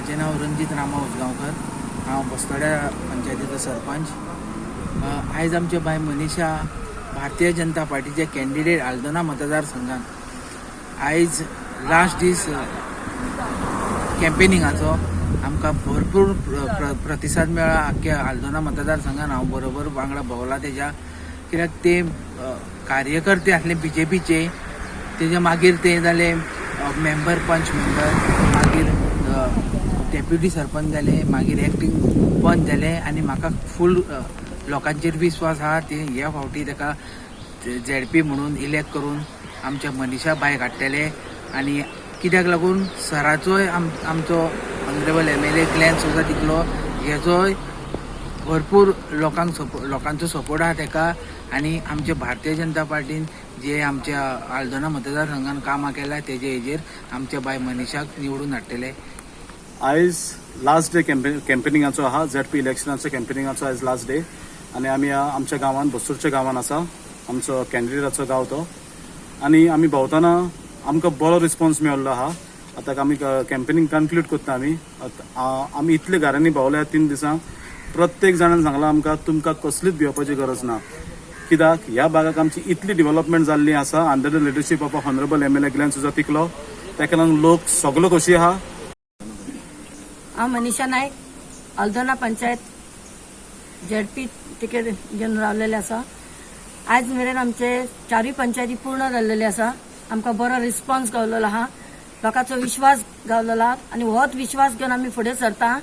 माझे नाव रणजित रामा उसगांवकर, हांव बस्तोड्या पंचायतीचो सरपंच। आयज आमचे बाय मनीषा भारतीय जनता पार्टीचे कॅन्डिडेट आल्दोना मतदारसंघात आयज लास्ट दीस कॅम्पेनिंगाचो आमकां भरपूर प्रतिसाद मेळ्ळा। आख्या आल्दोना मतदारसंघात हांव बरोबर वांगडा भोंवला तेज्या, कित्याक ते कार्यकर्ते आसले बीजेपीचे, तेजे मागीर ते जाले मेंबर पंच मेंबर, मागीर डेप्युटी सरपंच जाले, मागीर एक्टिंग पंच जाले आनी म्हाका फूल लोकांचेर विश्वास आहा ते ह्या फावटी ताका झेडपी म्हणून इलेक्ट करून आमच्या मनीषा बाय काडटले। आनी कित्याक लागून सराचोय आमचो ऑनरेबल MLA ग्लेन सुद्दां तिकलो, हेजोय भरपूर लोकांचो सपोर्ट आहा ताका। आनी आमच्या भारतीय जनता पार्टीन जे आमच्या आल्दोना मतदारसंघान कामां केल्या तेजे हेजेर आमच्या बाय मनीषाक निवडून हाडटले। आयज लास्ट डे कॅम्पेनिंगाचो आहा, झेडपी इलेक्शनाचो कॅम्पेनिंगाचो आयज लास्ट डे आनी आमी आमच्या गांवांत बस्तूरच्या गांवांत आसा, आमचो कॅन्डिडेटाचो गांव तो, आनी आमी भोंवतना आमकां बरो रिस्पॉन्स मेळ्ळो आहा। आतां आमी कॅम्पेनिंग कन्क्लूड करता। आमी इतले घरांनी भोंवल्या 3 दिसांक, प्रत्येक जाणान सांगलां आमकां तुमकां कसलीच भिवपाची गरज ना, कित्याक ह्या भागाक आमची इतली डेव्हलपमेंट जाल्ली आसा under the leadership of honourable MLA Glenn सुद्दां तिकलो, ताका लागून लोक सगळो खोशी आहा। हांव मनीषा नायक, आल्दोना पंचायत झेडपी तिकेट घेवन रावलेले आसा। आयज मेरेन आमचे 4 पंचायती पूर्ण जाल्लेले आसा। आमकां बरो रिस्पॉन्स गावलेलो आहा, लोकांचो विश्वास गावलेलो आहा आनी होच विश्वास घेवन आमी फुडें सरता।